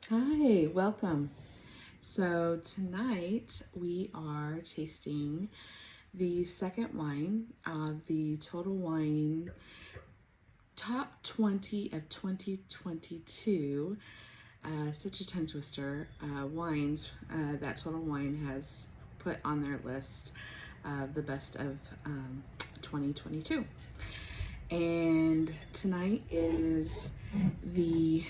Hi, welcome. So tonight we are tasting the second wine of the Total Wine Top 20 of 2022. Such a tongue twister. Wines that Total Wine has put on their list of the best of 2022. And tonight is the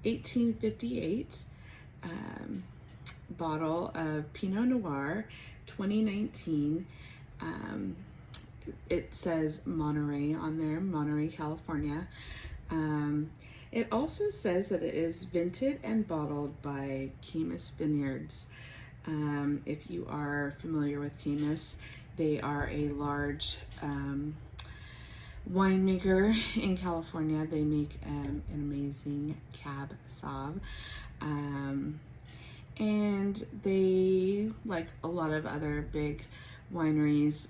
1858 bottle of Pinot Noir 2019. It says Monterey on there, Monterey, California. It also says that it is vinted and bottled by Caymus Vineyards. If you are familiar with Caymus, they are a large winemaker in California. They make an amazing Cab Sauv. And they, like a lot of other big wineries,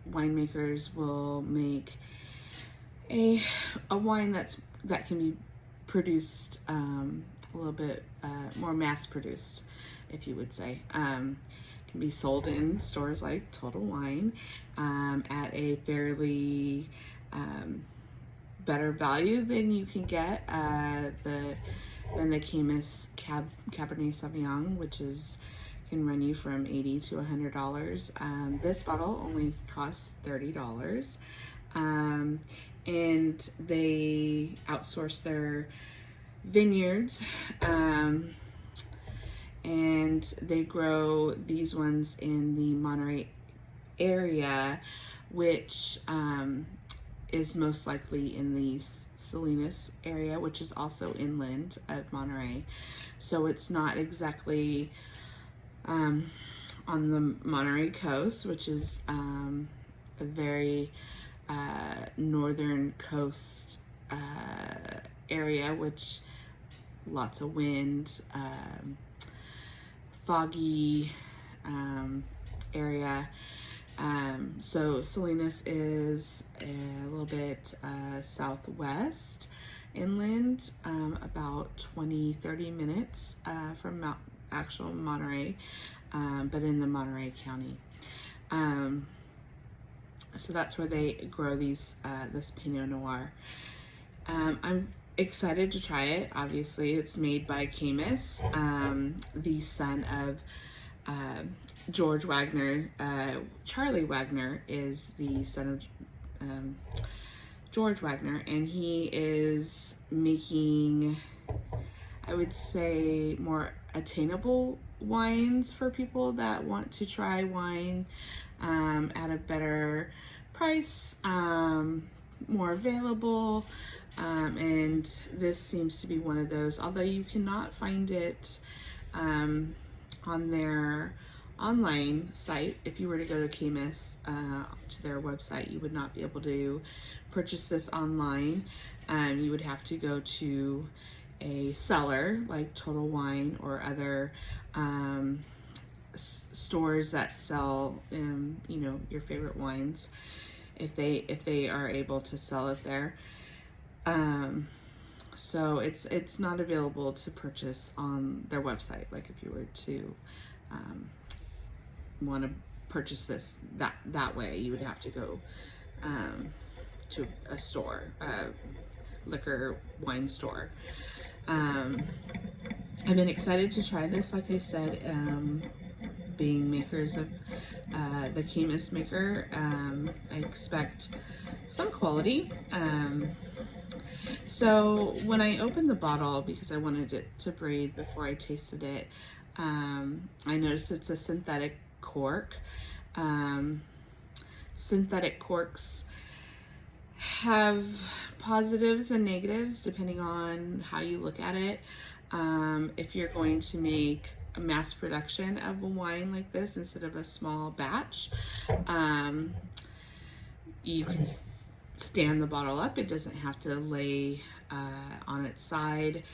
winemakers will make a wine that can be produced a little bit more mass produced, if you would say. Can be sold in stores like Total Wine at a fairly better value than you can get than the Caymus Cabernet Sauvignon, which can run you from $80 to $100. This bottle only costs $30, and they outsource their vineyards. And they grow these ones in the Monterey area, which is most likely in the Salinas area, which is also inland of Monterey. So it's not exactly on the Monterey coast, which is a very northern coast area, which lots of wind, foggy area. So Salinas is a little bit southwest inland, about 20-30 minutes from actual Monterey, but in the Monterey County. So that's where they grow this Pinot Noir. I'm excited to try it. Obviously, it's made by Caymus, the son of George Wagner. Charlie Wagner is the son of George Wagner, and he is making, I would say, more attainable wines for people that want to try wine at a better price, more available. And this seems to be one of those, although you cannot find it on their online site. If you were to go to Caymus, to their website, you would not be able to purchase this online. You would have to go to a seller like Total Wine or other stores that sell your favorite wines, if they are able to sell it there. So it's not available to purchase on their website. Like if you were to want to purchase this that way, you would have to go to a store, liquor wine store. I've been excited to try this. Like I said, being makers of the Caymus maker, I expect some quality. So when I opened the bottle, because I wanted it to breathe before I tasted it, I noticed it's a synthetic cork. Synthetic corks have positives and negatives depending on how you look at it. If you're going to make a mass production of a wine like this instead of a small batch, you can stand the bottle up. It doesn't have to lay on its side,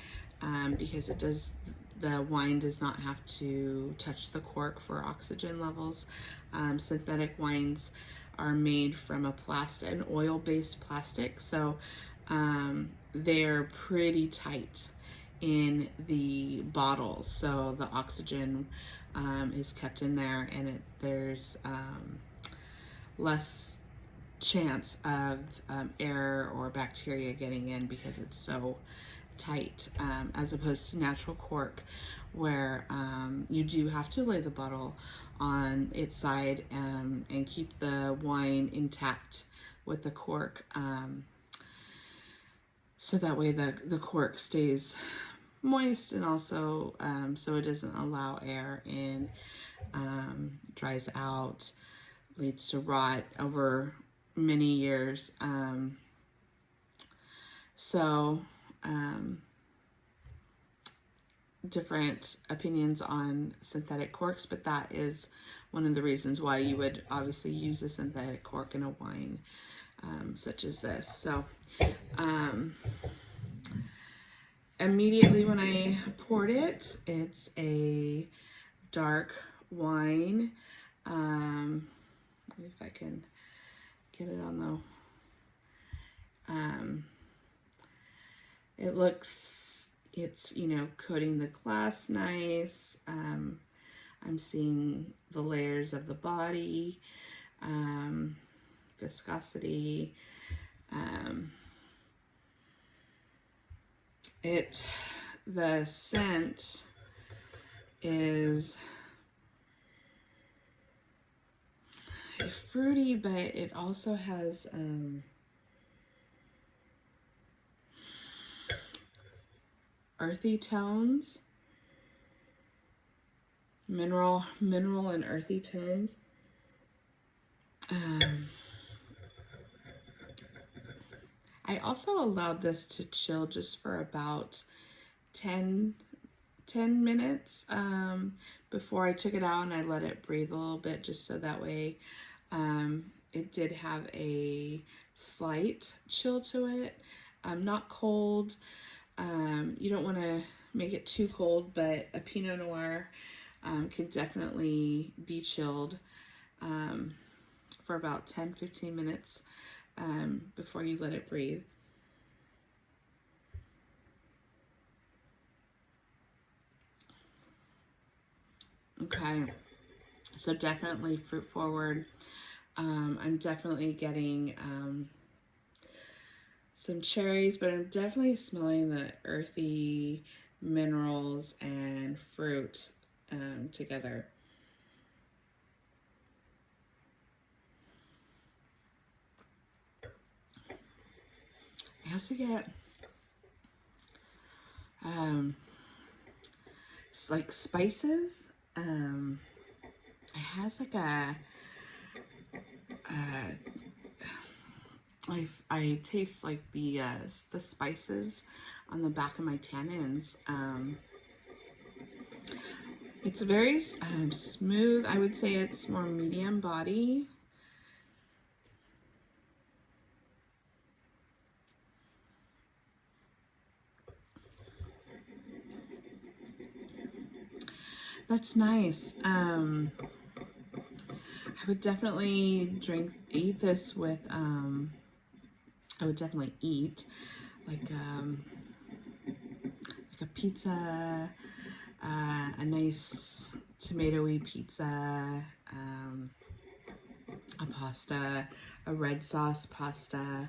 because the wine does not have to touch the cork for oxygen levels. Synthetic wines are made from an oil-based plastic, so they're pretty tight in the bottle, so the oxygen is kept in there, and there's less chance of air or bacteria getting in because it's so tight, as opposed to natural cork, where you do have to lay the bottle on its side and keep the wine intact with the cork, so that way the cork stays moist, and also so it doesn't allow air in, dries out, leads to rot over many years. Different opinions on synthetic corks, but that is one of the reasons why you would obviously use a synthetic cork in a wine such as this. So immediately when I poured it, it's a dark wine. If I can get it on the it looks, it's, you know, coating the glass nice. I'm seeing the layers of the body, viscosity. The scent is fruity, but it also has earthy tones, mineral and earthy tones. I also allowed this to chill just for about 10 minutes before I took it out, and I let it breathe a little bit, just so that way it did have a slight chill to it. Not cold. You don't want to make it too cold, but a Pinot Noir can definitely be chilled for about 10-15 minutes before you let it breathe. Okay, so definitely fruit forward. I'm definitely getting some cherries, but I'm definitely smelling the earthy minerals and fruit together. I also get it's like spices. It has like I taste like the spices on the back of my tannins. It's very smooth. I would say it's more medium body. That's nice. I would definitely eat this with, I would definitely eat like a pizza, a nice tomatoey pizza, a pasta, a red sauce pasta.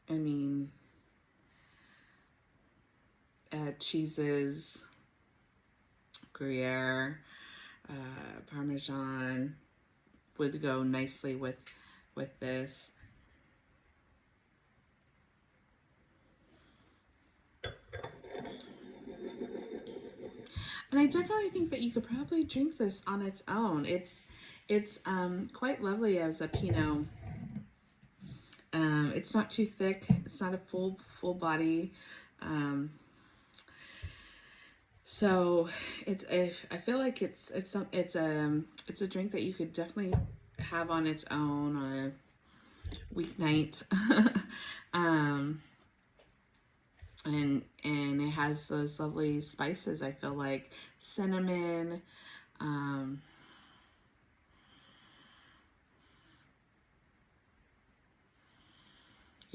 I mean, cheeses, Gruyere, Parmesan would go nicely with this. And I definitely think that you could probably drink this on its own. It's quite lovely as a Pinot. It's not too thick. It's not a full body. So I feel like it's a drink that you could definitely have on its own on a weeknight. And it has those lovely spices. I feel like cinnamon,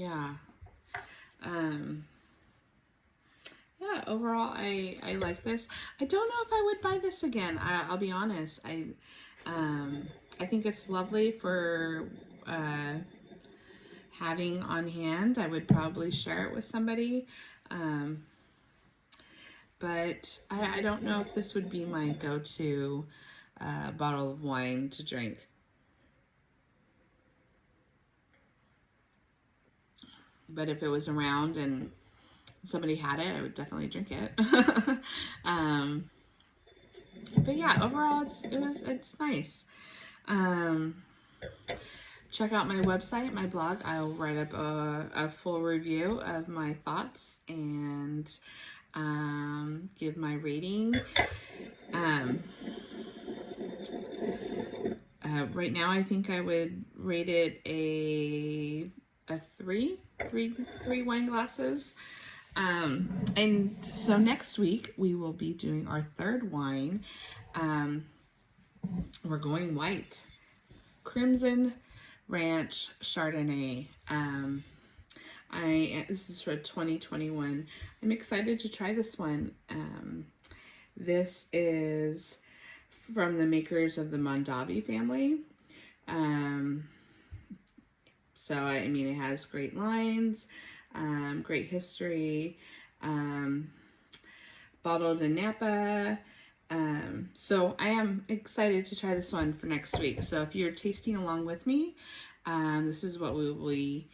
Yeah. Yeah, overall, I like this. I don't know if I would buy this again. I'll be honest. I think it's lovely for having on hand. I would probably share it with somebody. But I don't know if this would be my go-to bottle of wine to drink. But if it was around and somebody had it, I would definitely drink it. But yeah, overall, it's nice. Check out my website, my blog. I'll write up a full review of my thoughts and give my rating. Right now, I think I would rate it a three wine glasses. And so next week we will be doing our third wine. We're going white, Crimson Ranch Chardonnay. This is for 2021. I'm excited to try this one. This is from the makers of the Mondavi family. So, I mean, it has great lines, great history, bottled in Napa. So I am excited to try this one for next week. So if you're tasting along with me, this is what we will be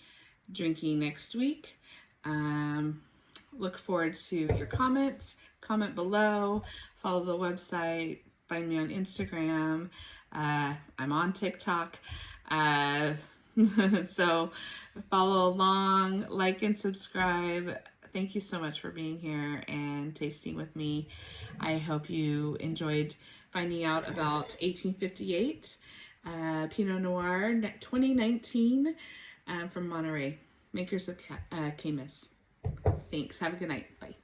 drinking next week. Look forward to your comments. Comment below. Follow the website. Find me on Instagram. I'm on TikTok. So follow along, like and subscribe. Thank you so much for being here and tasting with me. I hope you enjoyed finding out about 1858 Pinot Noir 2019 from Monterey, makers of Caymus. Thanks. Have a good night. Bye.